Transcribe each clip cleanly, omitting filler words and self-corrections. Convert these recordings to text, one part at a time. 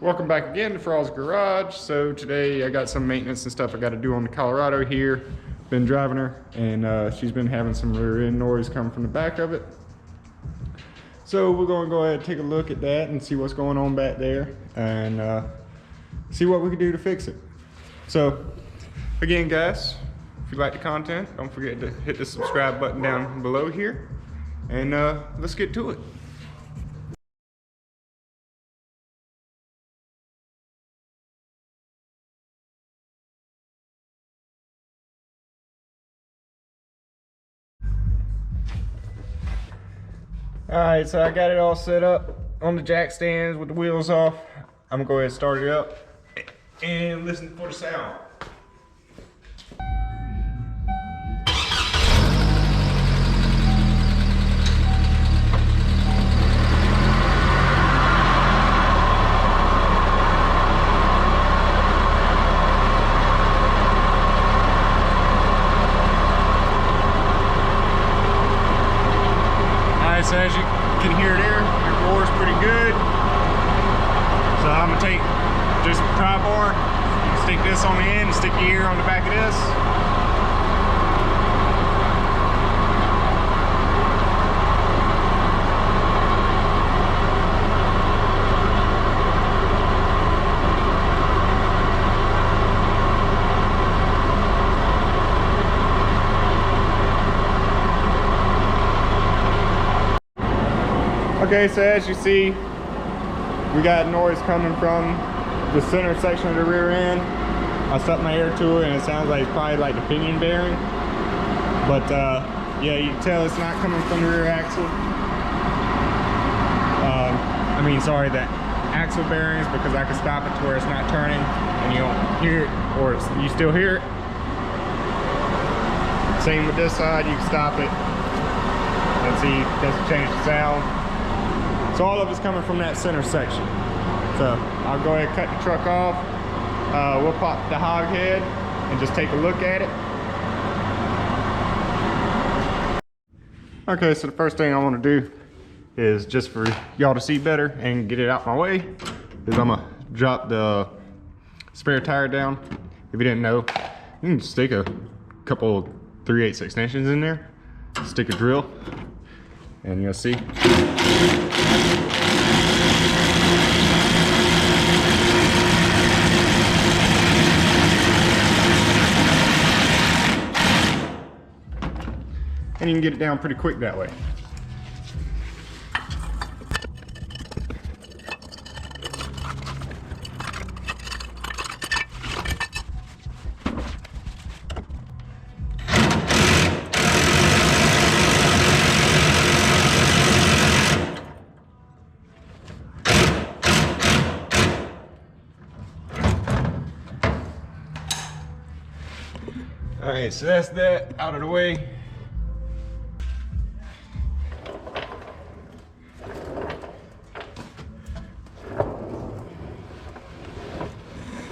Welcome back again to Frall's Garage. So today I got some maintenance and stuff I got to do on the Colorado here. Been driving her and she's been having some rear end noise coming from the back of it. So we're going to go ahead and take a look at that and see what's going on back there and see what we can do to fix it. So again guys, if you like the content, don't forget to hit the subscribe button down below here and let's get to it. Alright, so I got it all set up on the jack stands with the wheels off. I'm gonna go ahead and start it up and listen for the sound. So as you can hear there, it roars pretty good. So I'm gonna take just a pry bar, stick this on the end, and stick your ear on the back of this. Okay, so as you see, we got noise coming from the center section of the rear end. I stuck my ear to it and it sounds like it's probably like the pinion bearing. But yeah, you can tell it's not coming from the rear axle. The axle bearings, because I can stop it to where it's not turning and you don't hear it, or you still hear it. Same with this side, you can stop it and see it doesn't change the sound. So all of it's coming from that center section. So I'll go ahead and cut the truck off. We'll pop the hog head and just take a look at it. Okay, so the first thing I want to do is, just for y'all to see better and get it out my way, is I'm gonna drop the spare tire down. If you didn't know, you can stick a couple 3/8 extensions in there, stick a drill, and you'll see. And you can get it down pretty quick that way. All right, so that's that out of the way.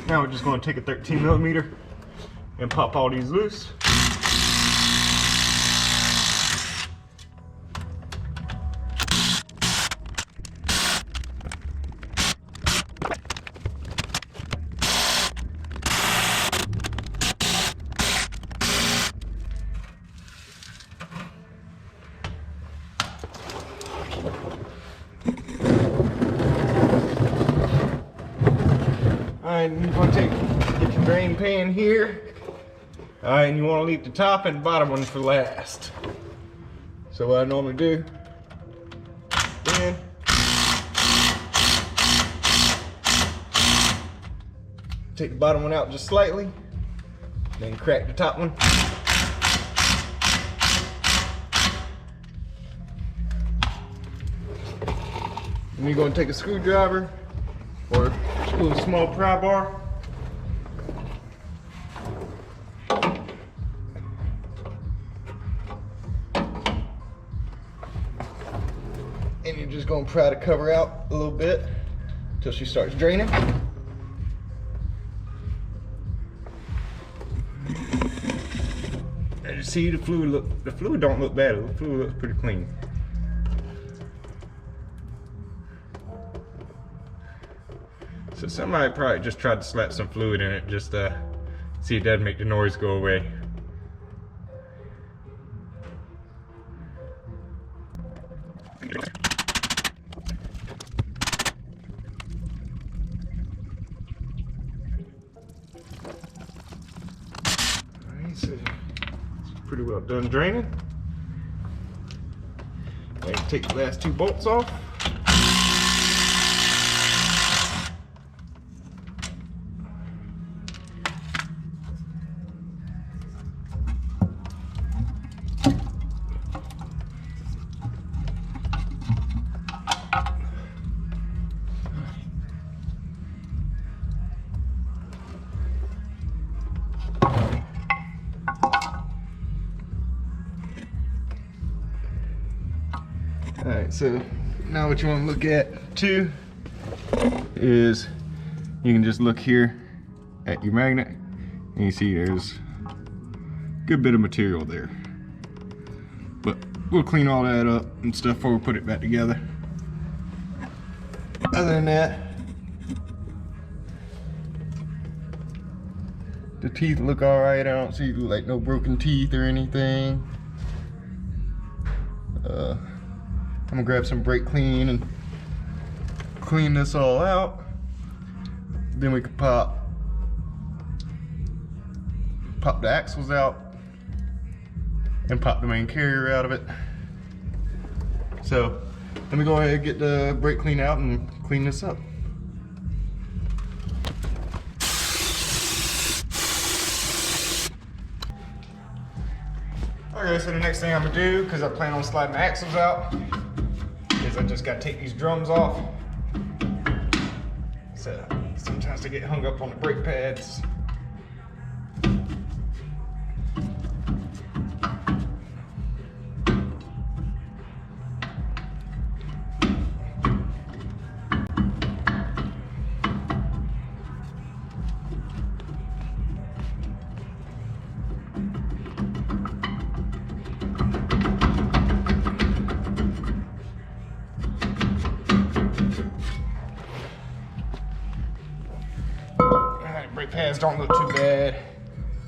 Now we're just going to take a 13mm and pop all these loose. Alright, you're going to get your drain pan here. Alright, and you want to leave the top and bottom one for last. So what I normally do, then take the bottom one out just slightly, then crack the top one. And you're going to take a screwdriver or a small pry bar, and you're just going to pry the cover out a little bit until she starts draining. As you see, the fluid don't look bad. The fluid looks pretty clean. So somebody probably just tried to slap some fluid in it, just see if that'd make the noise go away. Alright, so it's pretty well done draining. I can take the last 2 bolts off. Alright, so now what you want to look at too is you can just look here at your magnet and you see there's a good bit of material there. But we'll clean all that up and stuff before we put it back together. Other than that, the teeth look alright. I don't see like no broken teeth or anything. I'm gonna grab some brake clean and clean this all out. Then we can pop the axles out and pop the main carrier out of it. So let me go ahead and get the brake clean out and clean this up. Okay, so the next thing I'm gonna do, because I plan on sliding the axles out, is I just gotta take these drums off. So sometimes they get hung up on the brake pads. Brake pads don't look too bad,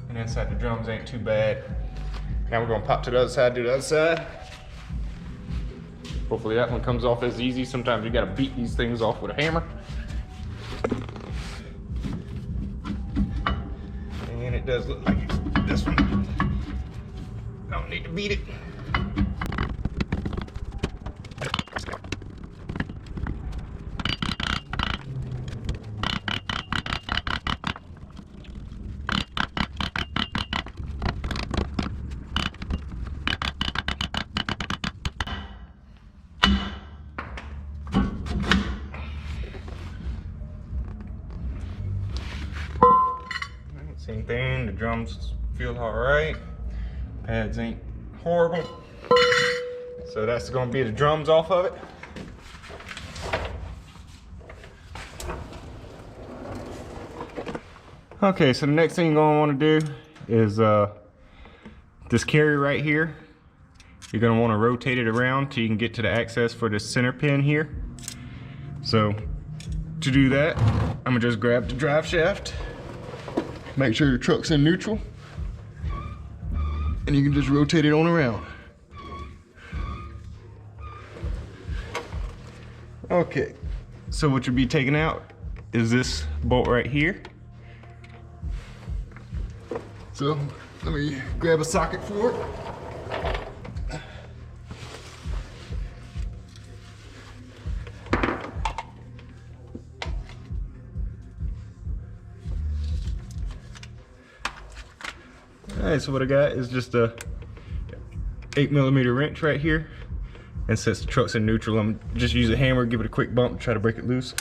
and inside the drums ain't too bad. Now we're gonna pop to the other side, do the other side. Hopefully that one comes off as easy. Sometimes you gotta beat these things off with a hammer. And it does look like this one. Don't need to beat it. Same thing, the drums feel all right. Pads ain't horrible. So that's gonna be the drums off of it. Okay, so the next thing you're gonna wanna do is this carrier right here. You're gonna wanna rotate it around till you can get to the access for the center pin here. So to do that, I'm gonna just grab the drive shaft. Make sure your truck's in neutral, and you can just rotate it on around. Okay, so what you'll be taking out is this bolt right here. So let me grab a socket for it. Alright, so what I got is just a 8mm wrench right here. And since the truck's in neutral, I'm just use a hammer, give it a quick bump, try to break it loose.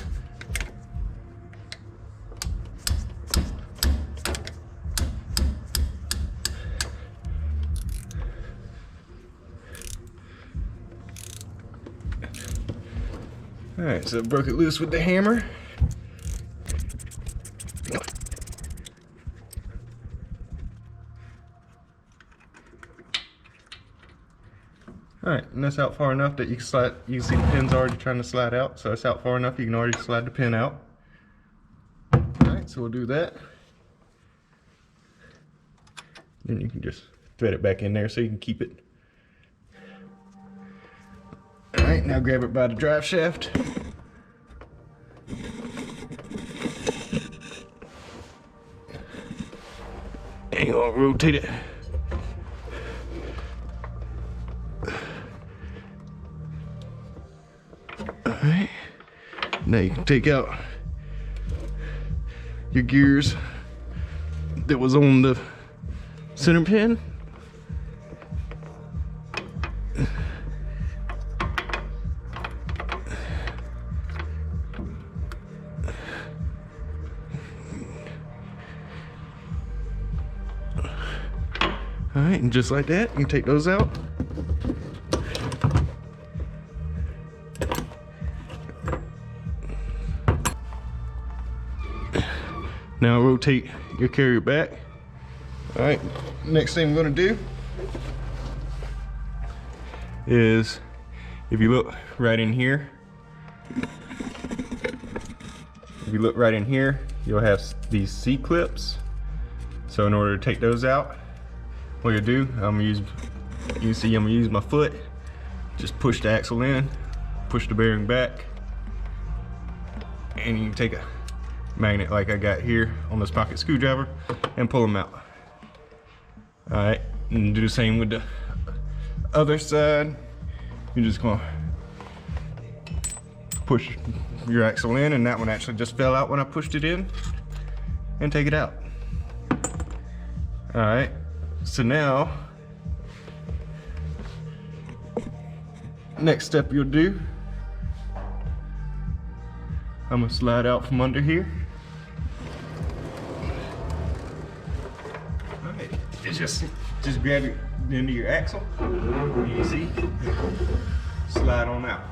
Alright, so I broke it loose with the hammer. Alright, and that's out far enough that you can slide. You can see the pin's already trying to slide out, so it's out far enough you can already slide the pin out. so we'll do that. Then you can just thread it back in there so you can keep it. All right, now grab it by the drive shaft. And you're gonna rotate it. All right, now you can take out your gears that was on the center pin. All right, and just like that, you can take those out. Now rotate your carrier back. All right, next thing I'm gonna do is, if you look right in here, you'll have these C-clips. So in order to take those out, what you do, I'm gonna use my foot, just push the axle in, push the bearing back, and you can take a magnet like I got here on this pocket screwdriver and pull them out. All right, and do the same with the other side. You're just gonna push your axle in, and that one actually just fell out when I pushed it in, and take it out. All right, so now, next step you'll do, I'm gonna slide out from under here. All right, just grab it into your axle, easy, slide on out.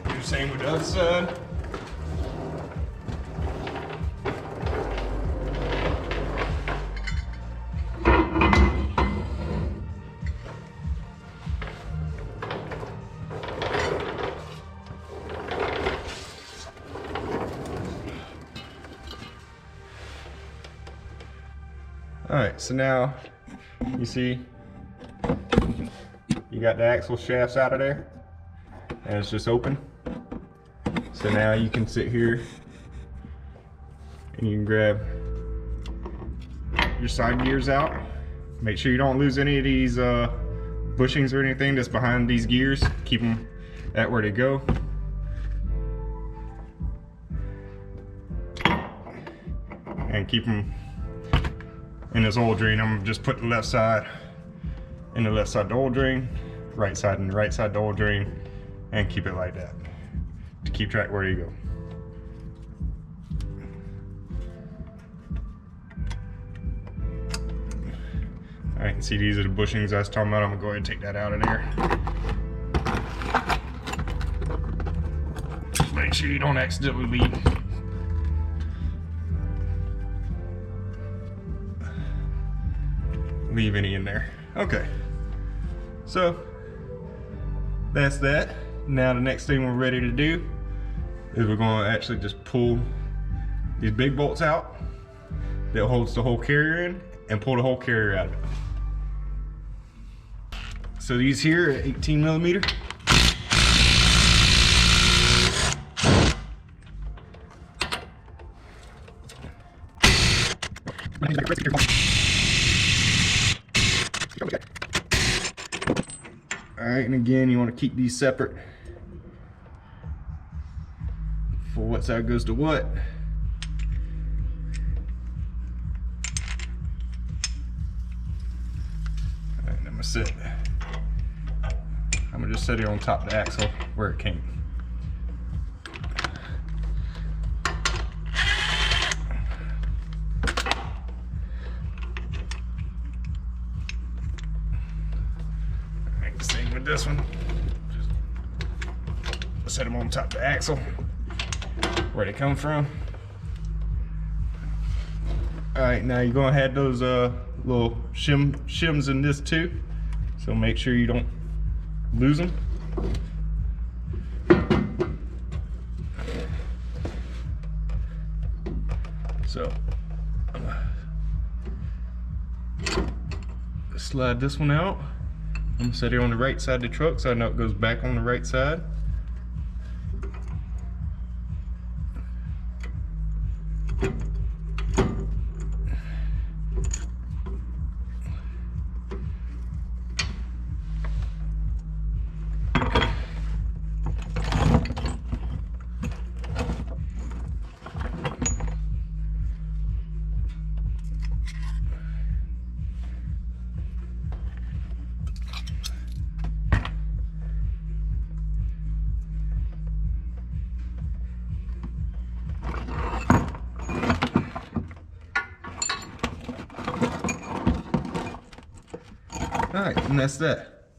Do the same with the other side. All right, so now you see you got the axle shafts out of there, and it's just open. So now you can sit here and you can grab your side gears out. Make sure you don't lose any of these bushings or anything that's behind these gears. Keep them at where they go. And keep them in this oil drain. I'm just put the left side in the left side of the oil drain, right side in the right side of the oil drain, and keep it like that to keep track where you go. All right, see, these are the bushings I was talking about. I'm gonna go ahead and take that out of there. Make sure you don't accidentally leave any in there. Okay, so that's that. Now the next thing we're ready to do is we're going to actually just pull these big bolts out that holds the whole carrier in, and pull the whole carrier out of it. So these here are 18 millimeter. All right, and again, you want to keep these separate for what side goes to what. All right, I'm gonna just set it on top of the axle where it came. Same with this one. Just set them on top of the axle where they come from. All right, now you're gonna have those little shims in this too. So make sure you don't lose them. So I'm gonna slide this one out. I'm gonna set it on the right side of the truck so I know it goes back on the right side. Alright, and that's that.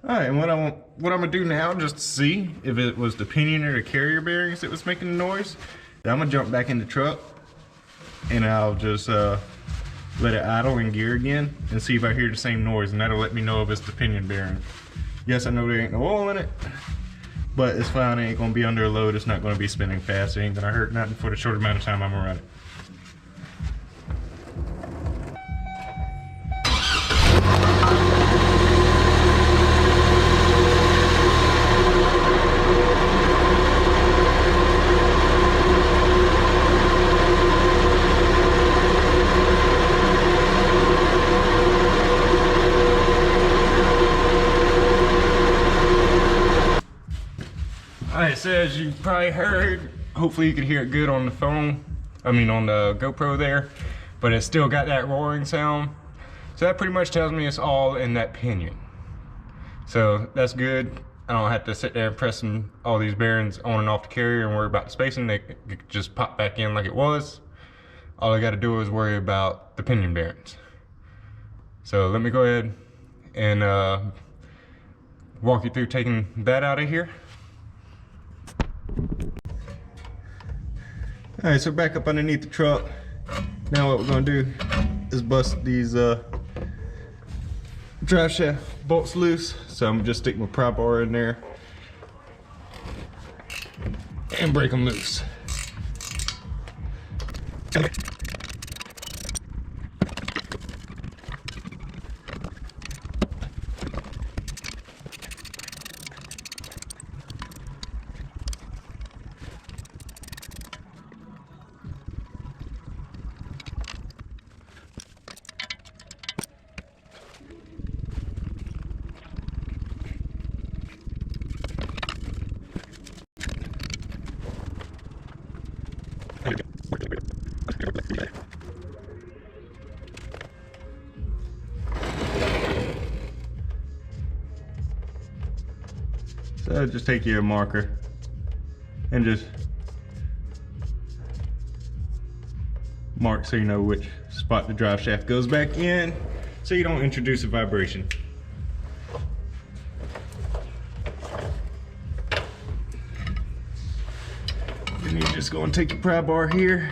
Alright, and what I'm gonna do now, just to see if it was the pinion or the carrier bearings that was making the noise, then I'm gonna jump back in the truck and I'll just let it idle in gear again and see if I hear the same noise, and that'll let me know if it's the pinion bearing. Yes, I know there ain't no oil in it, but it's fine. It ain't gonna be under a load. It's not gonna be spinning fast. It ain't gonna hurt nothing for the short amount of time I'm gonna run it. Alright, so as you probably heard, hopefully you can hear it good on the phone, on the GoPro there, but it's still got that roaring sound. So that pretty much tells me it's all in that pinion. So that's good. I don't have to sit there pressing all these bearings on and off the carrier and worry about the spacing. They just pop back in like it was. All I got to do is worry about the pinion bearings. So let me go ahead and walk you through taking that out of here. Alright, so back up underneath the truck. Now what we're going to do is bust these drive shaft bolts loose. So I'm just stick my pry bar in there and break them loose. So just take your marker and just mark so you know which spot the drive shaft goes back in, so you don't introduce a vibration. Then you're just going to take your pry bar here.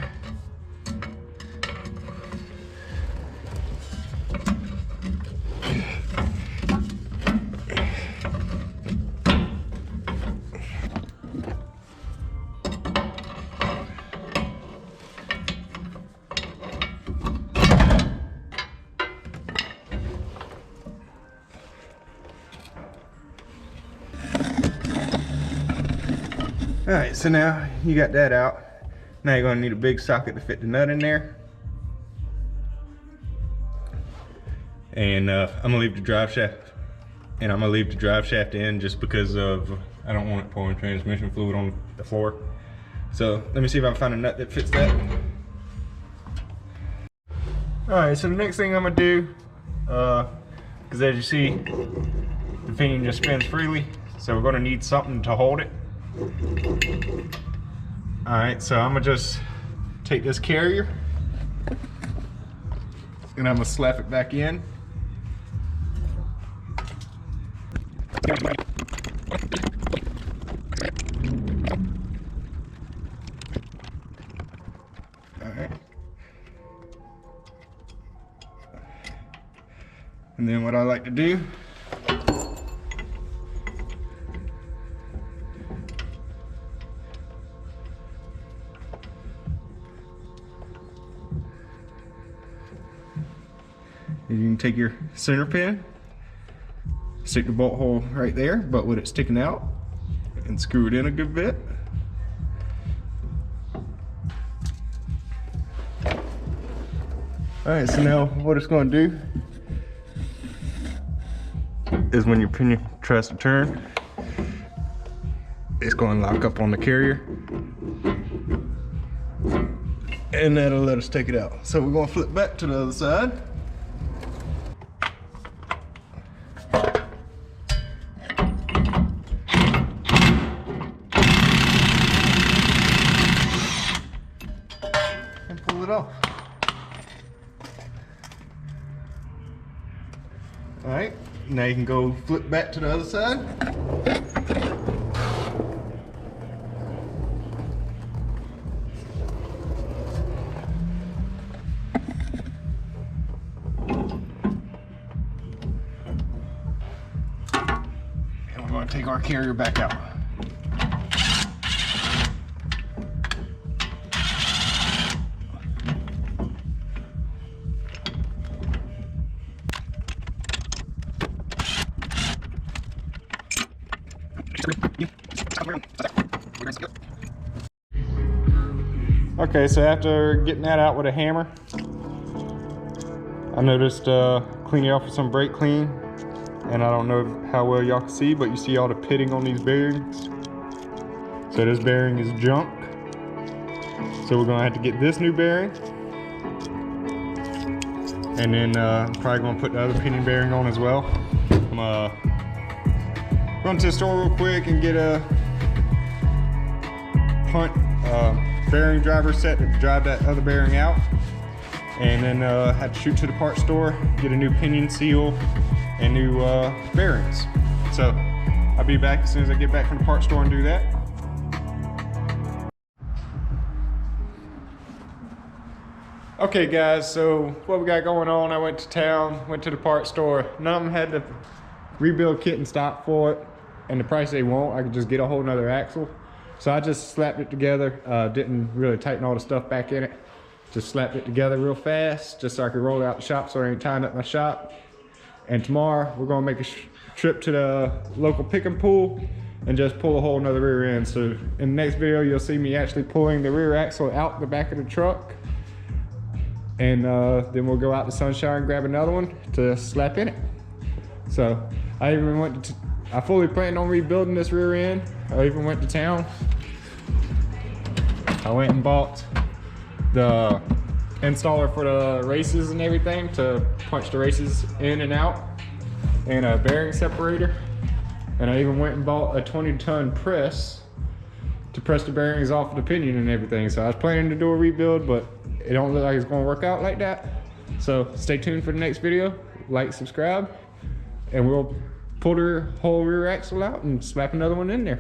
Alright, so now you got that out. Now you're going to need a big socket to fit the nut in there. And I'm going to leave the drive shaft. And I'm going to leave the drive shaft in just because of, I don't want it pouring transmission fluid on the floor. So let me see if I can find a nut that fits that. Alright, so the next thing I'm going to do, because as you see, the pinion just spins freely. So we're going to need something to hold it. Alright, so I'm gonna just take this carrier and I'm gonna slap it back in. And then what I like to do, you can take your center pin, stick the bolt hole right there, but with it sticking out, and screw it in a good bit. All right, so now what it's going to do is when your pinion tries to turn, it's going to lock up on the carrier, and that'll let us take it out. So we're going to flip back to the other side. And pull it off. All right, now you can go flip back to the other side. And we're going to take our carrier back out. Okay, so after getting that out with a hammer, I noticed cleaning it off with some brake clean, and I don't know how well y'all can see, but you see all the pitting on these bearings. So this bearing is junk. So we're gonna have to get this new bearing, and then probably gonna put the other pinion bearing on as well. I'm run to the store real quick and get a punt bearing driver set to drive that other bearing out, and then have to shoot to the parts store, get a new pinion seal and new bearings. So I'll be back as soon as I get back from the parts store and do that. Okay guys, so what we got going on, I went to town, went to the parts store. None of them had the rebuild kit in stock for it, and the price they want, I could just get a whole nother axle. So I just slapped it together, didn't really tighten all the stuff back in it. Just slapped it together real fast, just so I could roll it out the shop so I ain't tying up my shop. And tomorrow, we're gonna make a trip to the local pick and pull and just pull a whole nother rear end. So in the next video, you'll see me actually pulling the rear axle out the back of the truck. And then we'll go out to Sunshine and grab another one to slap in it. So I even went to, I fully planned on rebuilding this rear end. I even went to town. I went and bought the installer for the races and everything to punch the races in and out, and a bearing separator. And I even went and bought a 20-ton press to press the bearings off of the pinion and everything. So I was planning to do a rebuild, but it don't look like it's gonna work out like that. So stay tuned for the next video, like, subscribe, and we'll pull the whole rear axle out and slap another one in there.